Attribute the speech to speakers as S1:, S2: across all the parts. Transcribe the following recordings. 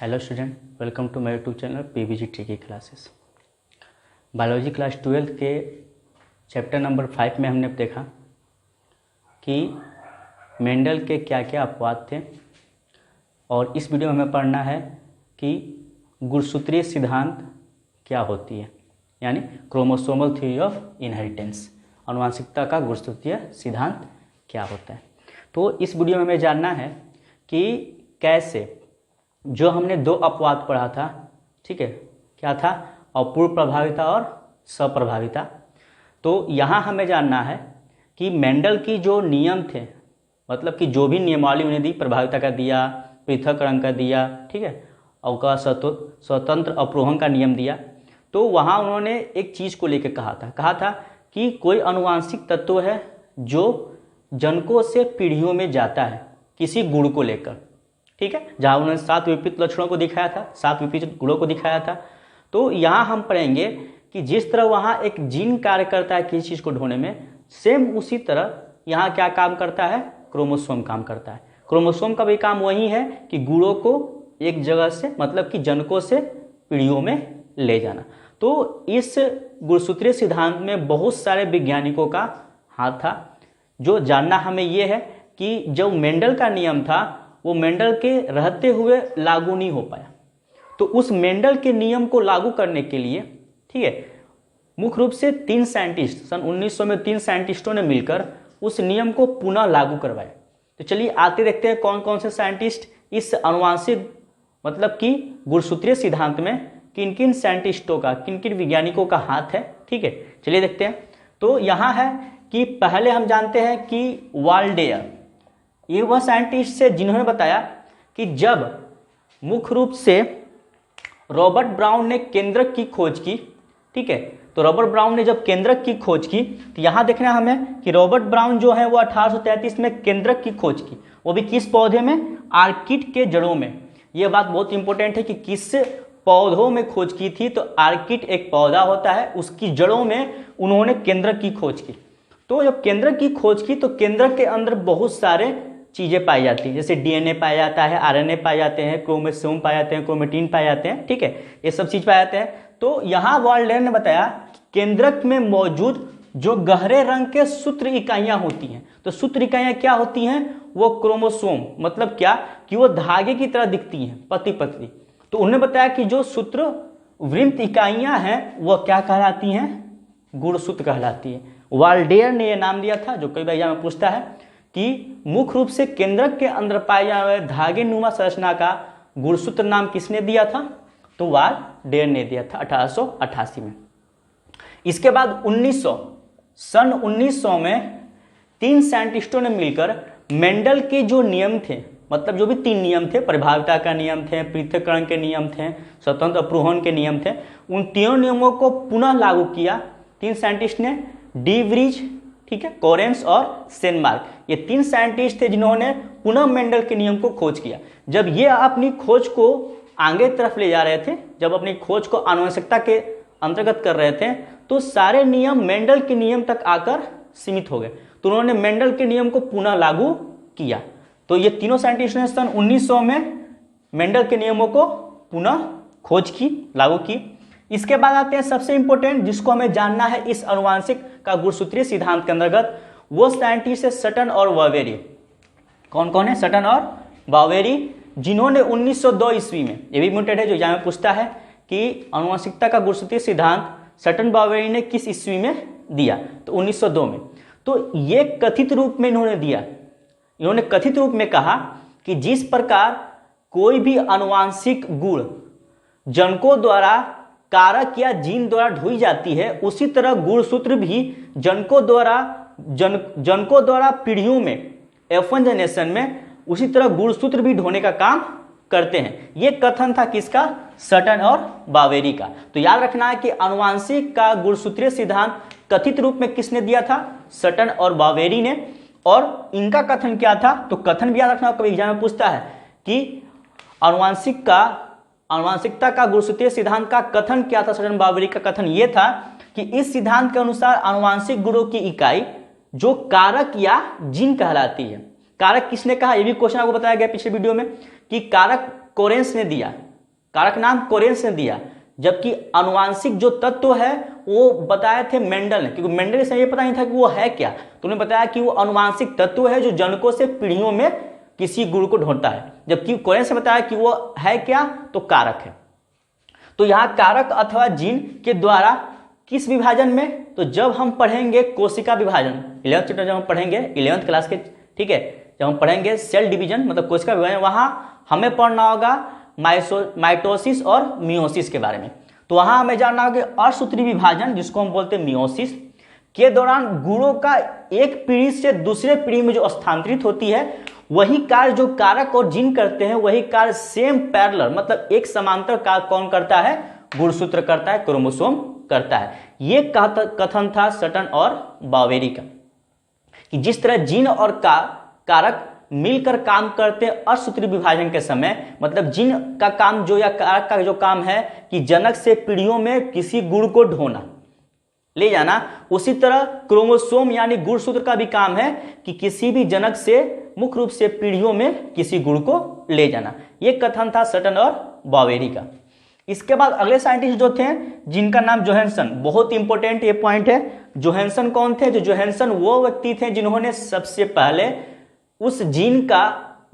S1: Hello student, welcome to my YouTube channel PVG tricky classes. Biology class 12 के chapter number 5 में हमने देखा कि मेंडल के क्या क्या अपवाद थे, और इस वीडियो में हमें पढ़ना है कि गुणसूत्रीय सिद्धांत क्या होती है, यानी क्रोमोसोमल थ्योरी ऑफ इनहेरिटेंस, आनुवंशिकता का गुणसूत्रीय सिद्धांत क्या होता है। तो इस वीडियो में हमें जानना है कि कैसे जो हमने दो अपवाद पढ़ा था, ठीक है, क्या था, अपूर्व प्रभाविता और सप्रभाविता। तो यहाँ हमें जानना है कि मेंडल की जो नियम थे, मतलब कि जो भी नियमावली उन्हें दी, प्रभाविता का दिया, पृथक्करण का दिया, ठीक है, और का स्वतंत्र अप्रोहण का नियम दिया। तो वहाँ उन्होंने एक चीज़ को लेकर कहा था कि कोई आनुवंशिक तत्व है जो जनकों से पीढ़ियों में जाता है किसी गुण को लेकर, ठीक है, जहाँ उन्होंने 7 विपरीत लक्षणों को दिखाया था, 7 विपरीत गुणों को दिखाया था। तो यहाँ हम पढ़ेंगे कि जिस तरह वहाँ एक जीन कार्य करता है किसी चीज़ को ढूंढने में, सेम उसी तरह यहाँ क्या काम करता है, क्रोमोसोम काम करता है। क्रोमोसोम का भी काम वही है कि गुणों को एक जगह से, मतलब कि जनकों से पीढ़ियों में ले जाना। तो इस गुणसूत्रीय सिद्धांत में बहुत सारे वैज्ञानिकों का हाथ था। जो जानना हमें ये है कि जो मेंडल का नियम था वो मेंडल के रहते हुए लागू नहीं हो पाया। तो उस मेंडल के नियम को लागू करने के लिए, ठीक है, मुख्य रूप से 3 साइंटिस्ट, सन 1900 में 3 साइंटिस्टों ने मिलकर उस नियम को पुनः लागू करवाया। तो चलिए आते देखते हैं कौन कौन से साइंटिस्ट इस आनुवंशिक, मतलब कि गुणसूत्रीय सिद्धांत में किन किन साइंटिस्टों का, किन किन वैज्ञानिकों का हाथ है, ठीक है, चलिए देखते हैं। तो यहाँ है कि पहले हम जानते हैं कि वाल्डेयर, ये वह साइंटिस्ट है जिन्होंने बताया कि जब मुख्य रूप से रॉबर्ट ब्राउन ने केंद्रक की खोज की, ठीक है, तो रॉबर्ट ब्राउन ने जब केंद्रक की खोज की, तो यहाँ देखना हमें कि रॉबर्ट ब्राउन जो है वो 1833 में केंद्रक की खोज की, वो भी किस पौधे में, आर्किड के जड़ों में। ये बात बहुत इंपॉर्टेंट है कि किस पौधों में खोज की थी, तो आर्किड एक पौधा होता है, उसकी जड़ों में उन्होंने केंद्रक की खोज की। तो जब केंद्रक की खोज की तो केंद्रक के अंदर बहुत सारे चीज़ें पाई जाती हैं, जैसे डीएनए पाया जाता है, आरएनए पाए जाते हैं, क्रोमोसोम पाए जाते हैं, क्रोमेटिन पाए जाते हैं, ठीक है, ये सब चीज़ पाए जाते हैं। तो यहाँ वाल्डेयर ने बताया केंद्रक में मौजूद जो गहरे रंग के सूत्र इकाइयाँ होती हैं, तो सूत्र इकाइयाँ क्या होती हैं, वो क्रोमोसोम, मतलब क्या कि वो धागे की तरह दिखती हैं, पतली पतली। तो उन्होंने बताया कि जो सूत्र वृत्त इकाइयाँ हैं वो क्या कहलाती हैं, गुणसूत्र कहलाती है। वाल्डेयर ने यह नाम दिया था, जो कई बार एग्जाम में पूछता है कि मुख्य रूप से केंद्रक के अंदर पाए जाने वाले धागे नुमा संरचना का गुणसूत्र नाम किसने दिया था, तो वाल्डेयर ने दिया था 1888 में। इसके बाद सन 1900 में 3 साइंटिस्टों ने मिलकर मेंडल के जो नियम थे, मतलब जो भी 3 नियम थे, प्रभाविता का नियम थे, पृथक्करण के नियम थे, स्वतंत्र अप्रोहण के नियम थे, उन तीनों नियमों को पुनः लागू किया 3 साइंटिस्ट ने, डी व्रीज, ठीक है, कोरेंस और सेनमार्क। ये 3 साइंटिस्ट थे जिन्होंने पुनः मेंडल के नियम को खोज किया। जब ये अपनी खोज को आगे तरफ ले जा रहे थे, जब अपनी खोज को आनुवंशिकता के अंतर्गत कर रहे थे, तो सारे नियम मेंडल के नियम तक आकर सीमित हो गए। तो उन्होंने मेंडल के नियम को पुनः लागू किया। तो ये तीनों साइंटिस्ट ने सन 1900 में मेंडल के नियमों को पुनः खोज की, लागू की। इसके बाद आते हैं सबसे इंपॉर्टेंट, जिसको हमें जानना है इस आनुवंशिक का गुणसूत्रीय सिद्धांत के अंतर्गत, वो साइंटिस्ट है सटन और बावेरी। कौन कौन है, सटन और बावेरी, जिन्होंने 1902 ईस्वी में, ये भी इम्पोर्टेंट है, जो यहाँ में पूछता है कि आनुवंशिकता का गुणसूत्रीय सिद्धांत सटन बावेरी ने किस ईस्वी में दिया, तो 1902 में। तो ये कथित रूप में इन्होंने दिया, इन्होंने कथित रूप में कहा कि जिस प्रकार कोई भी आनुवंशिक गुण जनकों द्वारा, कारक या जीन द्वारा ढोई जाती है, उसी तरह गुणसूत्र भी जनकों द्वारा पीढ़ियों में, F1 जनरेशन में, उसी तरह गुणसूत्र भी ढोने का काम करते हैं। यह कथन था किसका, सटन और बावेरी का। तो याद रखना है कि आनुवंशिक का गुणसूत्रीय सिद्धांत कथित रूप में किसने दिया था, सटन और बावेरी ने। और इनका कथन क्या था, तो कथन भी याद रखना, कभी एग्जाम में पूछता है कि आनुवंशिकता का गुणसूत्रीय सिद्धांत का कथन क्या था। सटन बावेरी का कथन यह था कि इस सिद्धांत के अनुसार आनुवंशिक गुणों की इकाई जो कारक या जीन कहलाती है। कारक किसने कहा, यह भी क्वेश्चन आपको बताया गया पिछले वीडियो में कि कारक कोरेंस ने दिया, कारक नाम कोरेंस ने दिया, जबकि आनुवांशिक जो तत्व है वो बताए थे मेंडल ने, क्योंकि मेंडल से ये पता नहीं था कि वो है क्या, तो उन्होंने बताया कि वो आनुवांशिक तत्व है जो जनकों से पीढ़ियों में किसी गुण को ढूंढता है, जबकि कोरेंस ने बताया कि वो है क्या, तो कारक है। तो यहाँ कारक अथवा जीन के द्वारा किस विभाजन में, तो जब हम पढ़ेंगे कोशिका विभाजन 11th चैप्टर जब हम पढ़ेंगे 11th क्लास के, ठीक है, जब हम पढ़ेंगे सेल डिवीजन मतलब कोशिका विभाजन, वहां हमें पढ़ना होगा माइटोसिस और मियोसिस के बारे में। तो वहां हमें जानना होगा असूत्री विभाजन जिसको हम बोलते हैं मियोसिस के दौरान गुणों का एक पीढ़ी से दूसरे पीढ़ी में जो स्थानांतरित होती है, वही कार्य जो कारक और जीन करते हैं वही कार्य सेम पैरेलल मतलब एक समांतर कार्य कौन करता है, गुणसूत्र करता है, क्रोमोसोम करता है। यह कथन था सटन और बावेरी का कि जिस तरह जीन और कारक मिलकर काम करते हैं असूत्री विभाजन के समय, मतलब जीन का काम जो या कारक का जो काम है कि जनक से पीढ़ियों में किसी गुण को ढोना ले जाना, उसी तरह क्रोमोसोम यानी गुणसूत्र का भी काम है कि किसी भी जनक से मुख्य रूप से पीढ़ियों में किसी गुण को ले जाना। यह कथन था सटन और बावेरी का। इसके बाद अगले साइंटिस्ट जो थे जिनका नाम जोहानसन, बहुत इंपॉर्टेंट ये पॉइंट है। जोहानसन कौन थे? जो जोहानसन वो व्यक्ति थे जिन्होंने सबसे पहले उस जीन का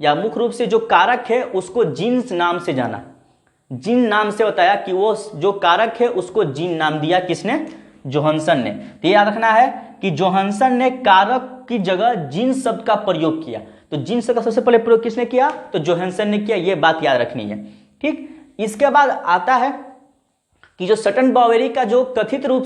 S1: या मुख्य रूप से जो कारक है उसको जीन नाम से जाना, जीन नाम से बताया कि वो जो कारक है उसको जीन नाम दिया, किसने? जोहानसन ने। तो याद रखना है कि जोहानसन ने कारक की जगह जीन शब्द का प्रयोग किया। तो जीन शब्द का सबसे पहले प्रयोग किसने किया? तो जोहानसन ने किया। यह बात याद रखनी है, ठीक। इसके बाद आता है कि जो सटन बावेरी का जो कथित रूप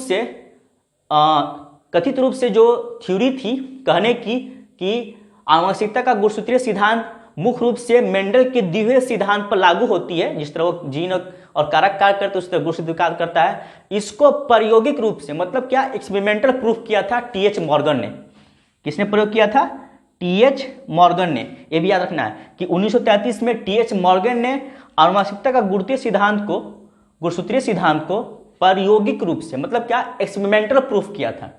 S1: से जो थ्योरी थी कहने की कि आनुवंशिकता का गुणसूत्रीय सिद्धांत मुख्य रूप से मेंडल के द्वितीय सिद्धांत पर लागू होती है, जिस तरह वो जीन और कारक कार्य करते उस तरह गुणसूत्र कार्य करता है। इसको प्रायोगिक रूप से मतलब क्या एक्सपेरिमेंटल प्रूफ किया था टीएच मॉर्गन ने। किसने प्रयोग किया था? टीएच मॉर्गन ने। यह भी याद रखना है कि 1933 में टीएच मॉर्गन ने आनुवंशिकता का गुणसूत्रीय सिद्धांत को प्रायोगिक रूप से मतलब क्या एक्सपेरिमेंटल प्रूफ किया था।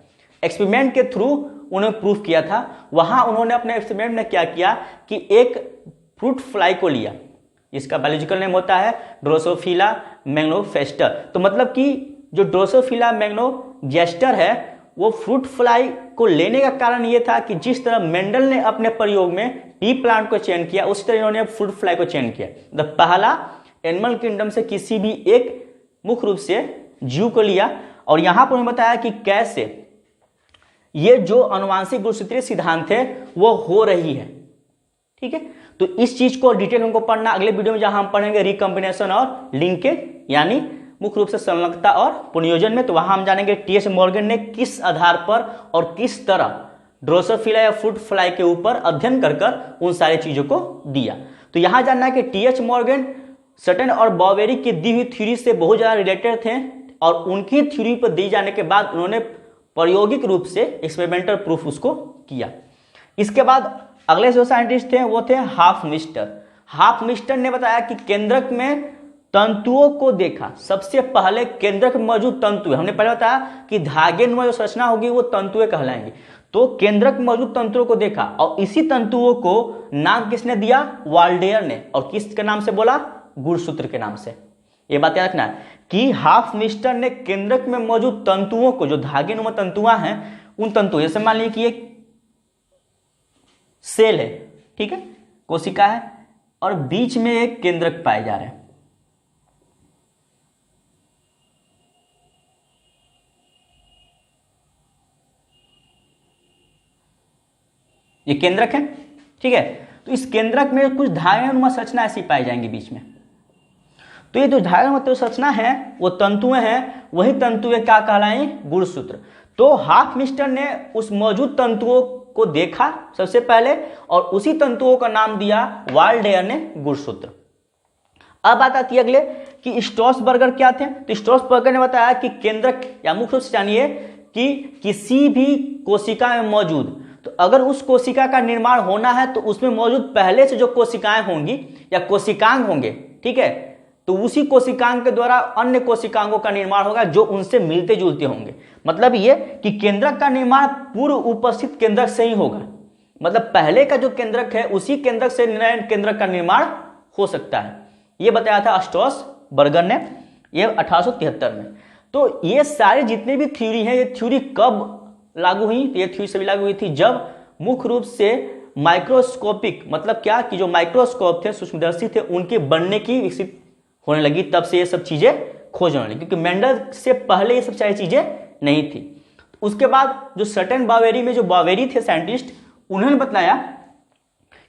S1: एक्सपेरिमेंट के थ्रू उन्होंने प्रूफ किया था। वहां उन्होंने अपने एक्सपेरिमेंट में क्या किया कि एक फ्रूट फ्लाई को लिया, इसका बायोलॉजिकल नेम होता है ड्रोसोफिला मैग्नोगेस्टर। तो मतलब कि जो ड्रोसोफिला मैग्नोगेस्टर है वो फ्रूट फ्लाई को लेने का कारण ये था कि जिस तरह मेंडल ने अपने प्रयोग में पी प्लांट को चयन किया उसी तरह इन्होंने फ्रूट फ्लाई को चयन किया। तो पहला एनिमल किंगडम से किसी भी एक मुख्य रूप से जीव को लिया और यहां पर उन्होंने बताया कि कैसे ये जो आनुवंशिक गुणसूत्रीय सिद्धांत है वो हो रही है, ठीक है। तो इस चीज को डिटेल हमको पढ़ना अगले वीडियो में, जहां हम पढ़ेंगे रिकॉम्बिनेशन और लिंकेज यानी मुख्य रूप से संलग्नता और पुनर्योजन में। तो वहां हम जानेंगे टीएच मॉर्गन ने किस आधार पर और किस तरह ड्रोसोफिला या फ्रूट फ्लाई के ऊपर अध्ययन कर उन सारी चीजों को दिया। तो यहां जानना है कि टीएच मॉर्गन सटन और बावेरी की दी हुई थ्योरी से बहुत ज्यादा रिलेटेड थे और उनकी थ्योरी पर दी जाने के बाद उन्होंने प्रायोगिक रूप से एक्सपेरिमेंटल प्रूफ उसको किया। इसके बाद अगले जो साइंटिस्ट थे वो थे हाफमिस्टर। हाफमिस्टर ने बताया कि केंद्रक में तंतुओं को देखा। सबसे पहले केंद्रक में मौजूद तंतु, हमने पहले बताया कि धागे में जो संरचना होगी वो तंतुएं कहलाएंगी। तो केंद्रक में मौजूद तंतुओं को देखा और इसी तंतुओं को नाम किसने दिया? वाल्डेयर ने। और किसके नाम से बोला? गुणसूत्र के नाम से। यह बात याद रखना है कि हाफमिस्टर ने केंद्रक में मौजूद तंतुओं को, जो धागे नुमा तंतुआ हैं, उन तंतुओं, जैसे मान लीजिए कि एक सेल है, ठीक है, कोशिका है और बीच में एक केंद्रक पाए जा रहे हैं। ये केंद्रक है, ठीक है। तो इस केंद्रक में कुछ धागानुमा संरचना ऐसी पाई जाएंगी बीच में। तो ये जो धागानुमा संरचना है वो तंतुएं हैं, वही तंतुएं क्या कहलाएं? गुणसूत्र। तो हाफमिस्टर ने उस मौजूद तंतुओं को देखा सबसे पहले और उसी तंतुओं का नाम दिया वाल्डेयर ने गुणसूत्र। अब बात आती है अगले कि स्ट्रॉसबर्गर क्या थे। तो स्ट्रॉसबर्गर ने बताया कि केंद्रक या मुख्य रूप से जानिए कि किसी भी कोशिका में मौजूद, तो अगर उस कोशिका का निर्माण होना है तो उसमें मौजूद पहले से जो कोशिकाएं होंगी या कोशिकांग होंगे, ठीक है, तो उसी कोशिकांग के द्वारा अन्य कोशिकांगों का निर्माण होगा जो उनसे मिलते जुलते होंगे। मतलब ये कि केंद्रक का निर्माण पूर्व उपस्थित केंद्रक से ही होगा। मतलब पहले का जो केंद्रक है उसी केंद्रक से नए केंद्रक का निर्माण हो सकता है। यह बताया था स्ट्रॉस
S2: बर्गर ने, ये 1873 में। तो ये सारे जितने भी थ्योरी हैं, ये थ्योरी कब लागू हुई? तो ये थ्योरी सभी लागू हुई थी जब मुख्य रूप से माइक्रोस्कोपिक, मतलब क्या कि जो माइक्रोस्कोप थे, सूक्ष्मदर्शी थे, उनके बनने की विकसित होने लगी, तब से ये सब चीजें खोज होने लगी, क्योंकि मेंडल से पहले ये सब सारी चीजें नहीं थी। उसके बाद जो सर्टेन बावेरी में जो बावेरी थे साइंटिस्ट, उन्होंने बताया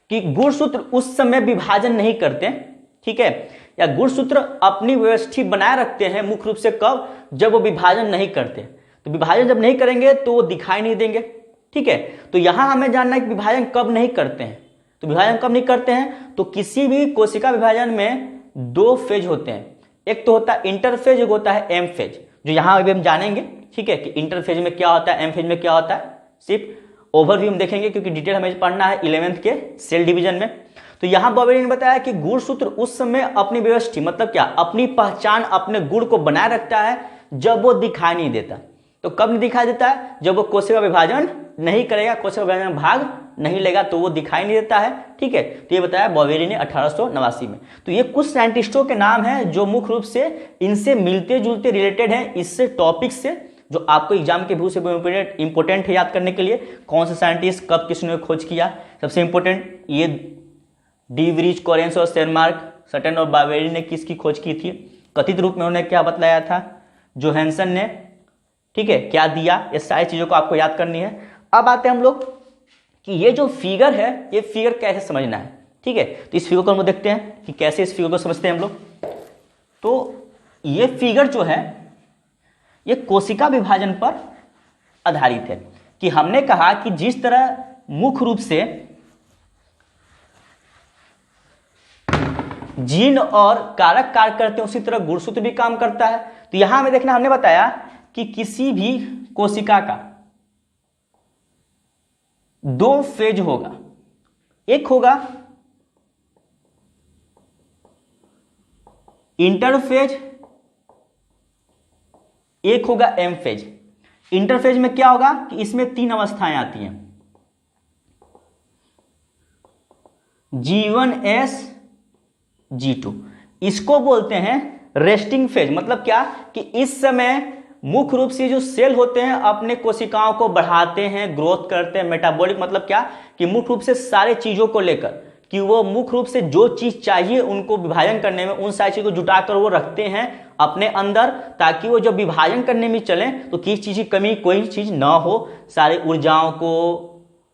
S2: कि गुणसूत्र उस समय विभाजन नहीं करते, ठीक है, या गुणसूत्र अपनी व्यवस्थित बनाए रखते हैं मुख्य रूप से कब? जब वो विभाजन नहीं करते। तो विभाजन जब नहीं करेंगे तो वो दिखाई नहीं देंगे, ठीक है। तो यहां हमें जानना है कि विभाजन कब नहीं करते हैं। तो विभाजन कब नहीं करते हैं? तो किसी भी कोशिका विभाजन में दो फेज होते हैं, एक तो होता है इंटरफेज, एक होता है एम फेज, जो यहां अभी हम जानेंगे, ठीक है, कि इंटरफेज में क्या होता है, एम फेज में क्या होता है। सिर्फ ओवरव्यू में देखेंगे क्योंकि डिटेल हमें पढ़ना है 11th के सेल डिवीजन में। तो यहां बावेरी ने बताया कि गुणसूत्र उस समय अपनी व्यवस्थित, मतलब क्या, अपनी पहचान, अपने गुण को बनाए रखता है जब वो दिखाई नहीं देता। तो कब नहीं दिखाई देता है? जब वो कोशिका विभाजन नहीं करेगा, कोशिका विभाजन में भाग नहीं लेगा, तो वो दिखाई नहीं देता है, ठीक है। तो ये बताया बावेरी ने 1889 में। तो ये कुछ साइंटिस्टों के नाम हैं जो मुख्य रूप से इनसे मिलते जुलते रिलेटेड हैं, इससे टॉपिक से, जो आपको एग्जाम के व्यू से इंपॉर्टेंट है याद करने के लिए। कौन से साइंटिस्ट कब किसने खोज किया, सबसे इंपॉर्टेंट ये डी व्रीज, कोरेंस और शेरमार्क, सर्टेन और बावेरी ने किसकी खोज की थी, कथित रूप में उन्होंने क्या बतलाया था, जोहानसन ने, ठीक है, क्या दिया, ये सारी चीजों को आपको याद करनी है। अब आते हैं हम लोग कि ये जो फिगर है, ये फिगर कैसे समझना है, ठीक है। तो इस फिगर को हम लोग देखते हैं कि कैसे इस फिगर को समझते हैं हम लोग। तो ये फिगर जो है ये कोशिका विभाजन पर आधारित है, कि हमने कहा कि जिस तरह मुख्य रूप से जीन और कारक कार्य करते हैं, उसी तरह गुणसूत्र भी काम करता है। तो यहां हमें देखना, हमने बताया कि किसी भी कोशिका का दो फेज होगा, एक होगा इंटरफेज, एक होगा एम फेज। इंटरफेज में क्या होगा कि इसमें तीन अवस्थाएं आती हैं, G1S G2, इसको बोलते हैं रेस्टिंग फेज। मतलब क्या कि इस समय मुख्य रूप से जो सेल होते हैं अपने कोशिकाओं को बढ़ाते हैं, ग्रोथ करते हैं, मेटाबॉलिक, मतलब क्या कि मुख्य रूप से सारे चीजों को लेकर, कि वो मुख्य रूप से जो चीज चाहिए उनको विभाजन करने में, उन सारी चीजों को जुटाकर वो रखते हैं अपने अंदर, ताकि वो जब विभाजन करने में चले तो किसी चीज की कमी, कोई चीज ना हो, सारी ऊर्जाओं को,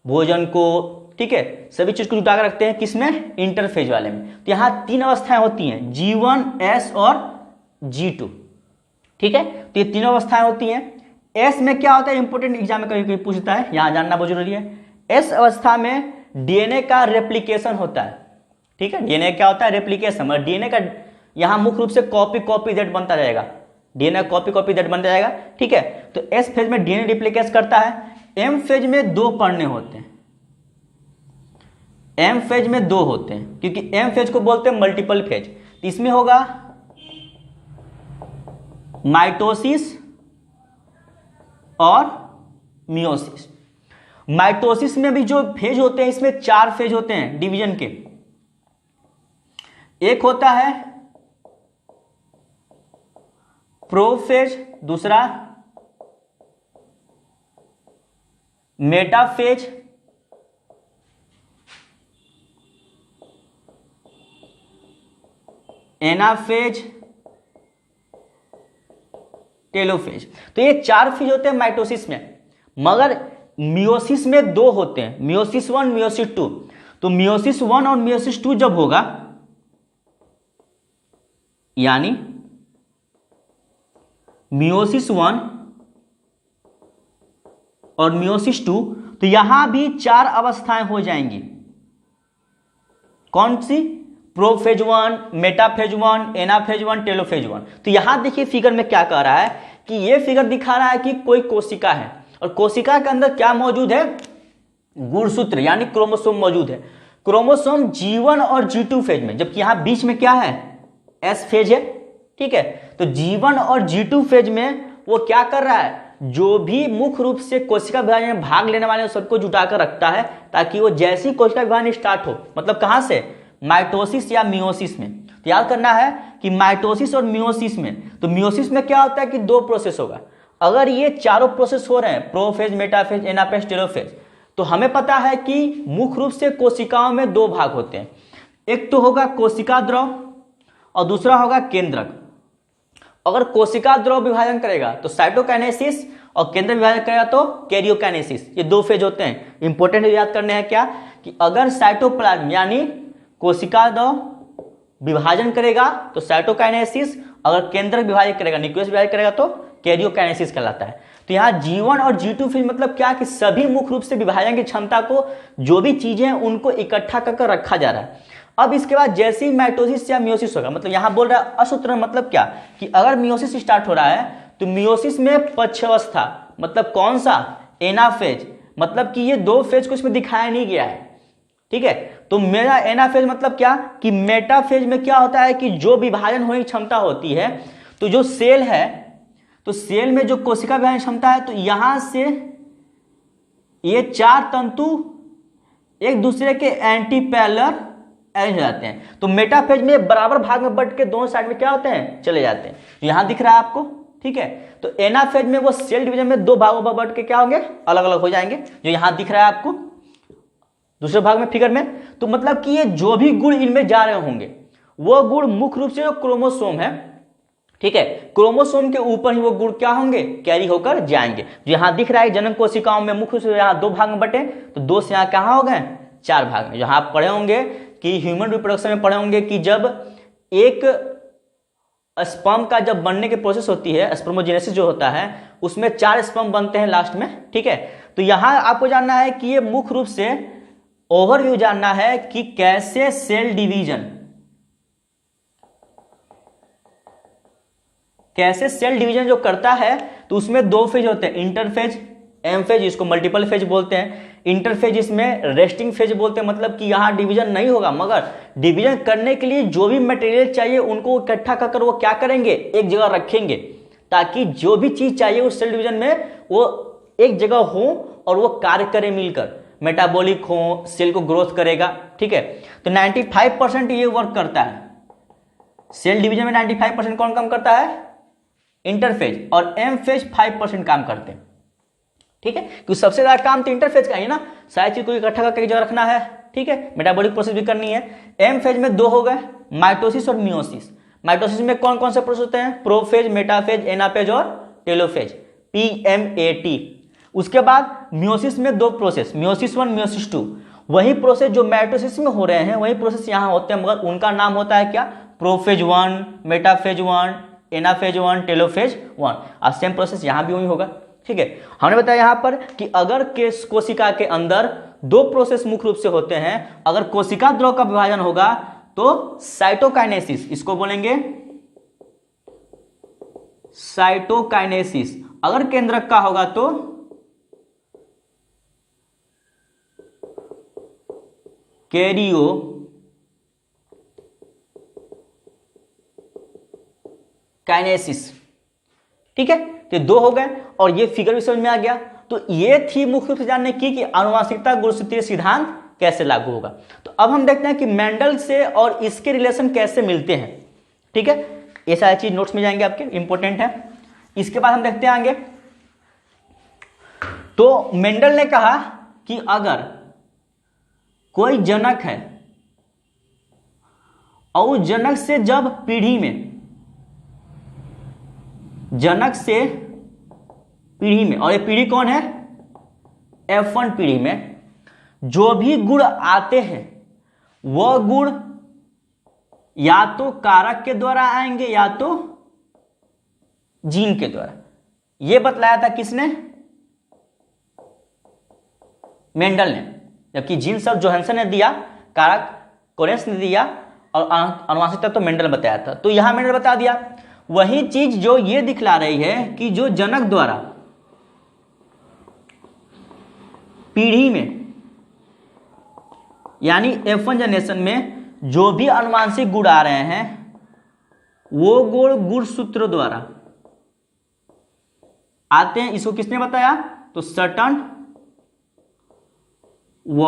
S2: भोजन को, ठीक है, सभी चीज को जुटाकर रखते हैं किसमें? इंटरफेज वाले में। तो यहां तीन अवस्थाएं होती हैं, G1, S और G2, ठीक है। तो ये तीनों अवस्थाएं होती हैं। एस में क्या होता है, इंपोर्टेंट एग्जाम में कभी कभी पूछता है, यहां जानना बहुत जरूरी है। एस अवस्था में डीएनए का रेप्लिकेशन होता है, ठीक है। डीएनए क्या होता है? रेप्लिकेशन। और डीएनए का यहां मुख्य रूप से कॉपी दैट बनता जाएगा, डीएनए कॉपी दैट बनता जाएगा, ठीक है। तो एस फेज में डीएनए रिप्लिकेट करता है। एम फेज में दो पढ़ने होते हैं, एम फेज में दो होते हैं, क्योंकि एम फेज को बोलते हैं मल्टीपल फेज। इसमें होगा माइटोसिस और मियोसिस। माइटोसिस में भी जो फेज होते हैं, इसमें चार फेज होते हैं डिवीजन के। एक होता है प्रोफेज, दूसरा मेटाफेज, एनाफेज, टेलोफेज। तो ये चार फेज होते हैं माइटोसिस में, मगर मियोसिस में दो होते हैं, मियोसिस 1, मियोसिस 2। तो मियोसिस 1 और मियोसिस 2 जब होगा, यानी मियोसिस 1 और मियोसिस 2, तो यहां भी चार अवस्थाएं हो जाएंगी। कौन सी? Prophase 1, metaphase 1, anaphase 1, telophase 1। तो यहां देखिए फिगर में क्या कह रहा है कि ये फिगर दिखा रहा है कि कोई कोशिका है, और कोशिका के अंदर क्या मौजूद है? गुणसूत्र यानी क्रोमोसोम मौजूद है। क्रोमोसोम G1 और G2 फेज में, जबकि यहां बीच में क्या है? S फेज है, ठीक है। तो G1 और G2 फेज में वो क्या कर रहा है? जो भी मुख्य रूप से कोशिका विभाजन में भाग लेने वाले सबको जुटाकर रखता है, ताकि वो जैसी कोशिका विभाजन स्टार्ट हो, मतलब कहां से? माइटोसिस या मियोसिस में। तो याद करना है कि माइटोसिस और मियोसिस में, तो मियोसिस में क्या होता है कि दो प्रोसेस होगा। अगर ये चारों प्रोसेस हो रहे हैं, प्रोफेज, मेटाफेज, एनाफेज, टेलोफेज, तो हमें पता है कि मुख्य रूप से कोशिकाओं में दो भाग होते हैं, एक तो होगा कोशिका द्रव और दूसरा होगा केंद्रक। अगर कोशिका द्रव विभाजन करेगा तो साइटोकाइनेसिस और केंद्र विभाजन करेगा तो कैरियोकाइनेसिस। ये दो फेज होते हैं। इंपॉर्टेंट याद करने हैं क्या कि अगर साइटोप्लाज्म यानी कोशिका द्रव विभाजन करेगा तो साइटोकाइनेसिस, अगर केंद्र विभाजन करेगा, न्यूक्लियस विभाजन करेगा तो कैरियोकाइनेसिस कहलाता है। तो यहाँ G1 और G2 फेज मतलब क्या कि सभी मुख्य रूप से विभाजन की क्षमता को, जो भी चीजें हैं उनको इकट्ठा कर रखा जा रहा है। अब इसके बाद जैसे ही माइटोसिस या मियोसिस होगा, मतलब यहाँ बोल रहा है असूत्रण, मतलब क्या कि अगर मियोसिस स्टार्ट हो रहा है तो मियोसिस में पक्षावस्था, मतलब कौन सा, एनाफेज, मतलब कि ये दो फेज को इसमें दिखाया नहीं गया है, ठीक है। तो मेरा एनाफेज मतलब क्या कि मेटाफेज में क्या होता है कि जो विभाजन होने की क्षमता होती है, तो जो सेल है, तो सेल में जो कोशिका विभाजन क्षमता है, तो यहां से ये चार तंतु एक दूसरे के एंटी पैरेलल अरेंज हो जाते हैं। तो मेटाफेज में बराबर भाग में बट के दोनों साइड में क्या होते हैं, चले जाते हैं। तो यहां दिख रहा है आपको, ठीक है। तो एनाफेज में वो सेल डिवीजन में दो भागों में बट के क्या होंगे, अलग अलग हो जाएंगे, जो यहां दिख रहा है आपको दूसरे भाग में फिगर में। तो मतलब कि ये जो भी गुण इनमें जा रहे होंगे वो गुण मुख्य रूप से जो क्रोमोसोम है, ठीक है, क्रोमोसोम के ऊपर ही वो गुण क्या होंगे, कैरी होकर जाएंगे। जो यहां दिख रहा है जनन कोशिकाओं में मुख्य रूप से यहां दो भाग में बटे, तो दो से यहां कहां हो गए, चार भाग में। जहां आप पढ़े होंगे कि ह्यूमन रिप्रोडक्शन में पढ़े होंगे कि जब एक स्पर्म का जब बनने की प्रोसेस होती है, स्पर्मोजेनेसिस जो होता है, उसमें चार स्पर्म बनते हैं लास्ट में, ठीक है। तो यहां आपको जानना है कि ये मुख्य रूप से ओवरव्यू जानना है कि कैसे सेल डिवीजन, कैसे सेल डिवीजन जो करता है, तो उसमें दो फेज होते हैं, इंटरफेज, एम फेज, इसको मल्टीपल फेज बोलते हैं। इंटरफेज इसमें रेस्टिंग फेज बोलते हैं, मतलब कि यहां डिवीजन नहीं होगा, मगर डिवीजन करने के लिए जो भी मटेरियल चाहिए उनको इकट्ठा कर वो क्या करेंगे, एक जगह रखेंगे, ताकि जो भी चीज चाहिए उस सेल डिवीजन में वो एक जगह हो और वो कार्य करे मिलकर, मेटाबॉलिक हो, सेल को ग्रोथ करेगा, ठीक है। तो 95% ये वर्क करता है सेल डिवीजन में। 95% कौन काम करता है, इंटरफेज, और एम फेज 5% काम करते हैं, ठीक है। क्योंकि सबसे ज्यादा काम तो इंटरफेज का ही ना, सारी चीज को इकट्ठा करके जगह रखना है, ठीक है, मेटाबॉलिक प्रोसेस भी करनी है। एम फेज में दो हो गए, माइटोसिस और मियोसिस। माइटोसिस में कौन कौन से प्रोसेस होते हैं, प्रोफेज, मेटाफेज, एनाफेज और टेलोफेज, PMAT। उसके बाद मियोसिस में दो प्रोसेस, मियोसिस 1, मियोसिस 2। वही प्रोसेस जो माइटोसिस में हो रहे हैं वही प्रोसेस यहां होते हैं, मगर उनका नाम होता है क्या, प्रोफेज 1, मेटाफेज 1, एनाफेज 1, टेलोफेज 1। और सेम प्रोसेस यहां भी वही होगा, ठीक है। हमने बताया यहां पर कि अगर कोशिका के अंदर दो प्रोसेस मुख्य रूप से होते हैं, अगर कोशिका द्रव का विभाजन होगा तो साइटोकाइनेसिस, इसको बोलेंगे साइटोकाइनेसिस। अगर केंद्रक का होगा तो कैरियो काइनेसिस, ठीक है। तो दो हो गए और ये फिगर भी समझ में आ गया। तो ये थी मुख्य रूप से जानने की कि आनुवंशिकता गुणसूत्रीय सिद्धांत कैसे लागू होगा। तो अब हम देखते हैं कि मेंडल से और इसके रिलेशन कैसे मिलते हैं, ठीक है। ये सारी चीज नोट्स में जाएंगे आपके, इंपॉर्टेंट है। इसके बाद हम देखते हैं आगे। तो मेंडल ने कहा कि अगर कोई जनक है और उस जनक से जब पीढ़ी में, जनक से पीढ़ी में, और ये पीढ़ी कौन है, F1 पीढ़ी में जो भी गुण आते हैं वह गुण या तो कारक के द्वारा आएंगे या तो जीन के द्वारा। यह बतलाया था किसने, मेंडल ने, जबकि जीन सब जोहानसन ने दिया, कारक कोरेंस ने दिया, और आनुवंशिकता तो मेंडल बताया था। तो यहां मेंडल बता दिया वही चीज जो ये दिखला रही है कि जो जनक द्वारा पीढ़ी में यानी F1 जनरेशन में जो भी आनुवंशिक गुण आ रहे हैं वो गुण गुणसूत्र द्वारा आते हैं। इसको किसने बताया, तो सटन व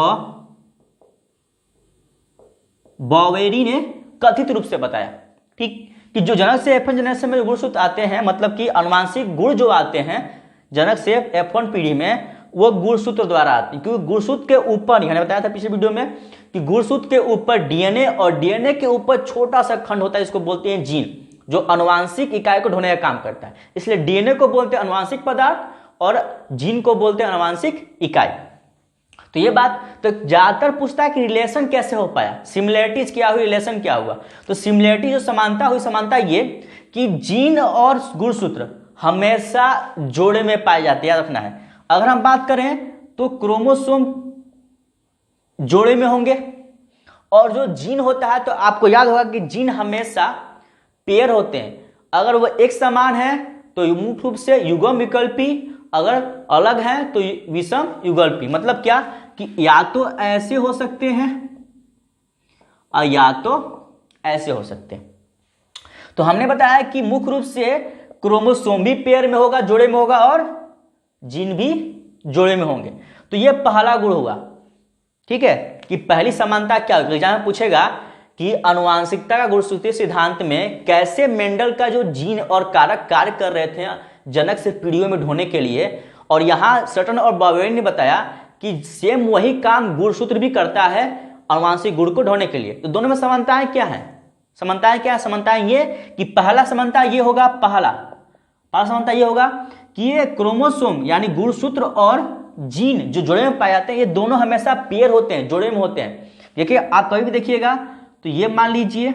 S2: बॉवेरी ने कथित रूप से बताया, ठीक। कि जो जनक से F1 जनरेशन में गुणसूत्र आते हैं, मतलब कि अनुवांशिक गुण जो आते हैं जनक से F1 पीढ़ी में, वो गुणसूत्र द्वारा आती है। क्योंकि गुणसूत्र के ऊपर, मैंने बताया था पिछले वीडियो में कि गुणसूत्र के ऊपर डीएनए और डीएनए के ऊपर छोटा सा खंड होता है, इसको बोलते हैं जीन, जो अनुवांशिक इकाई को ढोने का काम करता है। इसलिए डीएनए को बोलते हैं अनुवांशिक पदार्थ और जीन को बोलते हैं अनुवांशिक इकाई। तो ये बात तो ज्यादातर पूछता है कि रिलेशन कैसे हो पाया, सिमिलरिटीज क्या हुई, रिलेशन क्या हुआ। तो सिमिलरिटी जो समानता हुई, समानता ये कि जीन और गुणसूत्र हमेशा जोड़े में पाए जाते हैं, याद रखना है। अगर हम बात करें तो क्रोमोसोम जोड़े में होंगे, और जो जीन होता है तो आपको याद होगा कि जीन हमेशा पेयर होते हैं। अगर वो एक समान है तो मुख्य रूप से युग्म विकल्पी, अगर अलग है तो विषम युगल्पी। मतलब क्या कि या तो ऐसे हो सकते हैं और या तो ऐसे हो सकते हैं। तो हमने बताया कि मुख्य रूप से क्रोमोसोम भी पेयर में होगा, जोड़े में होगा, और जीन भी जोड़े में होंगे। तो ये पहला गुण हुआ, ठीक है, कि पहली समानता क्या होगी। एग्जाम में पूछेगा कि अनुवांशिकता का गुणसूत्रीय सिद्धांत में कैसे मेंडल का जो जीन और कारक कार्य कर रहे थे जनक से पीढ़ियों में ढोने के लिए, और यहां सटन और बावेन ने बताया कि सेम वही काम गुणसूत्र भी करता है अनुवांशिक गुण को ढोने के लिए। तो दोनों में समानताएं क्या है, समानताएं क्या है, समानताएं ये कि पहला समानता ये होगा, पहला समानता ये होगा कि ये क्रोमोसोम यानी गुणसूत्र और जीन जो जोड़े में पाए जाते हैं, ये दोनों हमेशा पेयर होते हैं, जोड़े में होते हैं। देखिए आप कभी भी देखिएगा तो ये मान लीजिए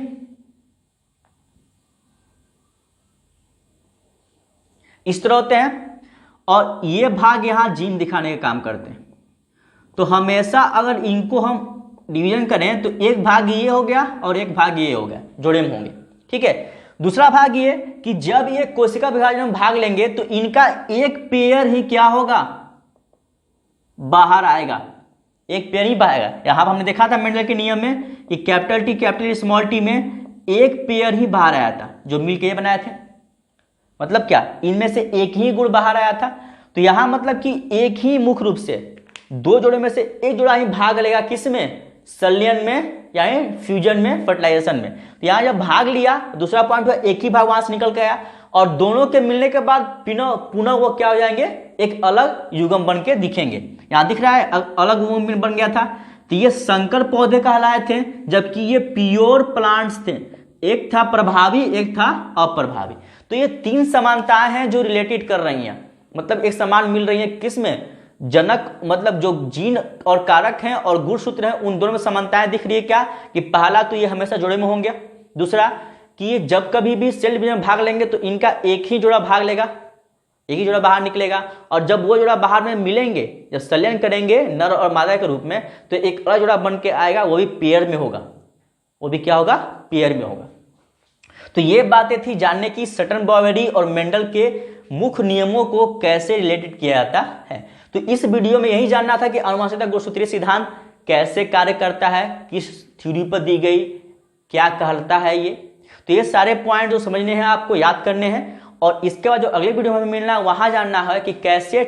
S2: इस तरह होते हैं, और ये भाग यहां जीन दिखाने का काम करते हैं। तो हमेशा अगर इनको हम डिवीजन करें तो एक भाग ये हो गया और एक भाग ये हो गया, जोड़े में होंगे, ठीक है। दूसरा भाग ये कि जब ये कोशिका विभाजन में भाग लेंगे तो इनका एक पेयर ही क्या होगा, बाहर आएगा, एक पेयर ही बाहर आएगा। यहां पर हमने देखा था मेंडल के नियम में कि कैपिटल टी स्मॉल टी में एक पेयर ही बाहर आया था जो मिलकर ये बनाए थे। मतलब क्या, इनमें से एक ही गुण बाहर आया था। तो यहां मतलब कि एक ही मुख्य रूप से दो जोड़े में से एक जोड़ा ही भाग लेगा, किसमें, संलयन में यानी फ्यूजन में, फर्टिलाइजेशन में। तो यहां जब भाग लिया, दूसरा पॉइंट हुआ एक ही भाग वहां से निकल गया, और दोनों के मिलने के बाद पुनः वो क्या हो जाएंगे, एक अलग युग्म बन के दिखेंगे। यहां दिख रहा है अलग युग्म बन गया था। तो ये संकर पौधे कहलाए थे, जबकि ये प्योर प्लांट्स थे। एक था प्रभावी, एक था अप्रभावी। तो ये तीन समानताएं हैं जो रिलेटेड कर रही हैं, मतलब एक समान मिल रही है किसमें, जनक मतलब जो जीन और कारक हैं और गुणसूत्र हैं, उन दोनों में समानताएं दिख रही है। क्या कि पहला तो ये हमेशा जोड़े में होंगे, दूसरा कि ये जब कभी भी सेल डिवीजन में भाग लेंगे तो इनका एक ही जोड़ा भाग लेगा, एक ही जोड़ा बाहर निकलेगा, और जब वो जोड़ा बाहर में मिलेंगे, जब संलयन करेंगे नर और मादा के रूप में, तो एक अलग जोड़ा बन के आएगा, वो भी पेयर में होगा, वो भी क्या होगा, पेयर में होगा। तो ये बातें थी जानने की सटन बॉवेरी और मेंडल के मुख्य नियमों को कैसे रिलेटेड किया जाता है। तो इस वीडियो में यही जानना था कि अनुवांशिकता गुणसूत्रीय सिद्धांत कैसे कार्य करता है, किस थ्योरी पर दी गई, क्या कहलाता है ये। तो ये सारे पॉइंट जो समझने हैं आपको, याद करने हैं, और इसके बाद जो अगले वीडियो में मिलना है वहां जानना है कि कैसे